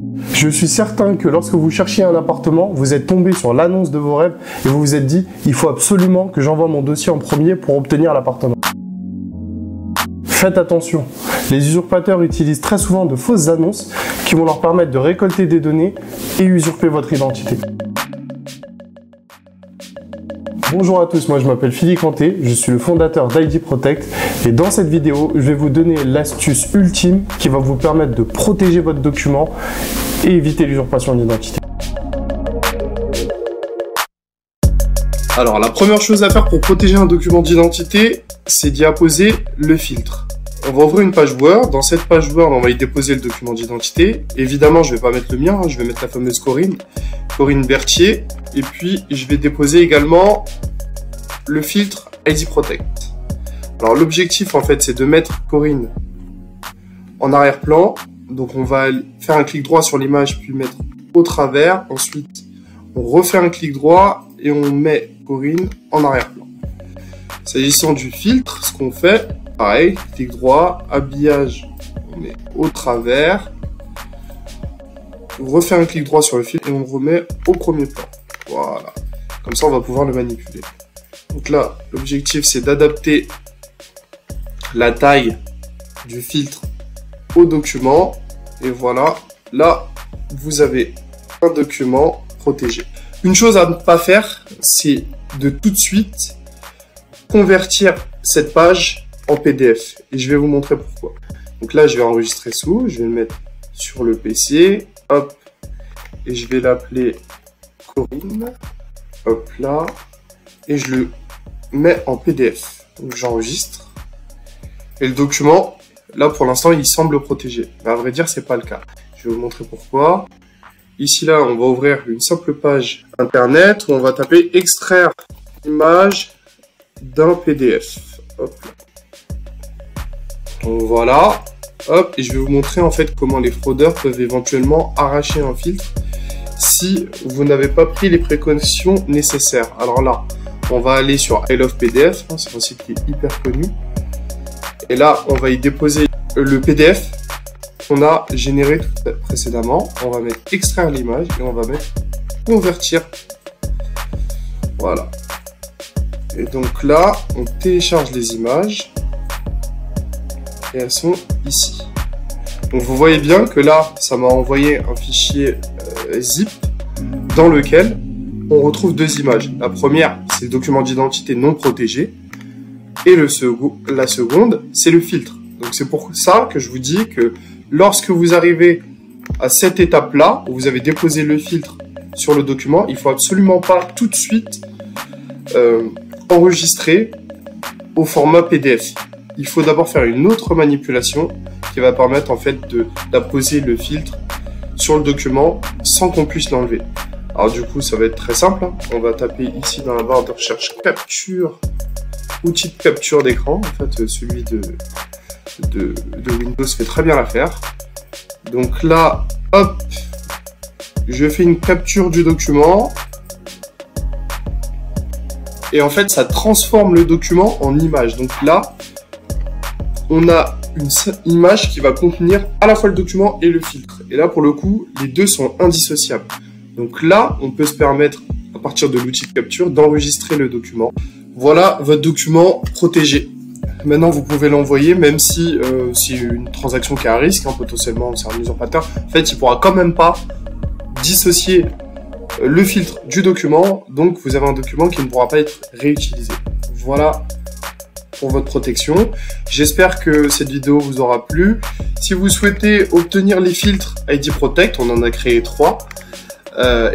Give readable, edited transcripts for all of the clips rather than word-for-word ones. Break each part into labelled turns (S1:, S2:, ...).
S1: Je suis certain que lorsque vous cherchiez un appartement, vous êtes tombé sur l'annonce de vos rêves et vous vous êtes dit « il faut absolument que j'envoie mon dossier en premier pour obtenir l'appartement ». Faites attention, les usurpateurs utilisent très souvent de fausses annonces qui vont leur permettre de récolter des données et usurper votre identité. Bonjour à tous, moi je m'appelle Philippe Canté, je suis le fondateur d'ID Protect et dans cette vidéo, je vais vous donner l'astuce ultime qui va vous permettre de protéger votre document et éviter l'usurpation d'identité. Alors la première chose à faire pour protéger un document d'identité, c'est d'y apposer le filtre. On va ouvrir une page Word. Dans cette page Word, on va y déposer le document d'identité. Évidemment, je ne vais pas mettre le mien, je vais mettre la fameuse Corinne Berthier. Et puis, je vais déposer également le filtre ID Protect. Alors, l'objectif, en fait, c'est de mettre Corinne en arrière-plan. Donc, on va faire un clic droit sur l'image, puis mettre au travers. Ensuite, on refait un clic droit et on met Corinne en arrière-plan. S'agissant du filtre, ce qu'on fait, pareil, clic droit, habillage, on met au travers. On refait un clic droit sur le filtre et on le remet au premier plan. Voilà. Comme ça, on va pouvoir le manipuler. Donc là, l'objectif, c'est d'adapter la taille du filtre au document. Et voilà, là, vous avez un document protégé. Une chose à ne pas faire, c'est de tout de suite convertir cette page en PDF. Et je vais vous montrer pourquoi. Donc là, je vais enregistrer sous, je vais le mettre sur le PC, hop, et je vais l'appeler Corinne, hop là, et je le mets en PDF. Donc j'enregistre. Et le document, là pour l'instant, il semble protégé. Mais à vrai dire, c'est pas le cas. Je vais vous montrer pourquoi. Ici, là, on va ouvrir une simple page internet où on va taper extraire image d'un PDF. Hop là. Donc voilà, hop, et je vais vous montrer en fait comment les fraudeurs peuvent éventuellement arracher un filtre si vous n'avez pas pris les précautions nécessaires. Alors là, on va aller sur I Love PDF, hein, c'est un site qui est hyper connu. Et là, on va y déposer le PDF qu'on a généré tout précédemment. On va mettre extraire l'image et on va mettre convertir. Voilà. Et donc là, on télécharge les images. Et elles sont ici. Donc vous voyez bien que là, ça m'a envoyé un fichier zip dans lequel on retrouve deux images. La première, c'est le document d'identité non protégé. Et la seconde, c'est le filtre. Donc c'est pour ça que je vous dis que lorsque vous arrivez à cette étape-là, où vous avez déposé le filtre sur le document, il ne faut absolument pas tout de suite enregistrer au format PDF. Il faut d'abord faire une autre manipulation qui va permettre en fait d'apposer le filtre sur le document sans qu'on puisse l'enlever. Alors du coup, ça va être très simple. Hein. On va taper ici dans la barre de recherche capture, outil de capture d'écran. En fait, celui de Windows fait très bien l'affaire. Donc là, hop, je fais une capture du document. Et en fait, ça transforme le document en image. Donc là, on a une image qui va contenir à la fois le document et le filtre. Et là, pour le coup, les deux sont indissociables. Donc là, on peut se permettre, à partir de l'outil de capture, d'enregistrer le document. Voilà votre document protégé. Maintenant, vous pouvez l'envoyer, même si c'est une transaction qui est à risque, hein, potentiellement, c'est un usurpateur. En fait, il ne pourra quand même pas dissocier le filtre du document. Donc, vous avez un document qui ne pourra pas être réutilisé. Voilà pour votre protection. J'espère que cette vidéo vous aura plu. Si vous souhaitez obtenir les filtres ID Protect, on en a créé 3,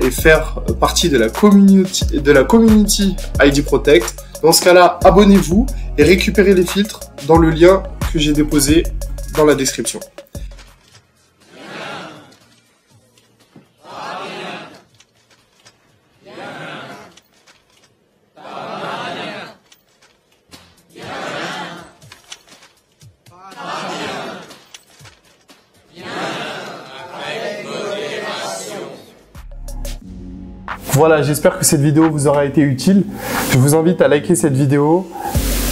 S1: et faire partie de la community ID Protect, dans ce cas-là, abonnez-vous et récupérez les filtres dans le lien que j'ai déposé dans la description. Voilà, j'espère que cette vidéo vous aura été utile. Je vous invite à liker cette vidéo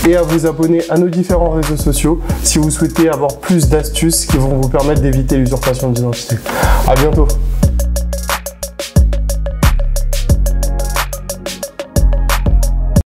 S1: et à vous abonner à nos différents réseaux sociaux si vous souhaitez avoir plus d'astuces qui vont vous permettre d'éviter l'usurpation d'identité. À bientôt.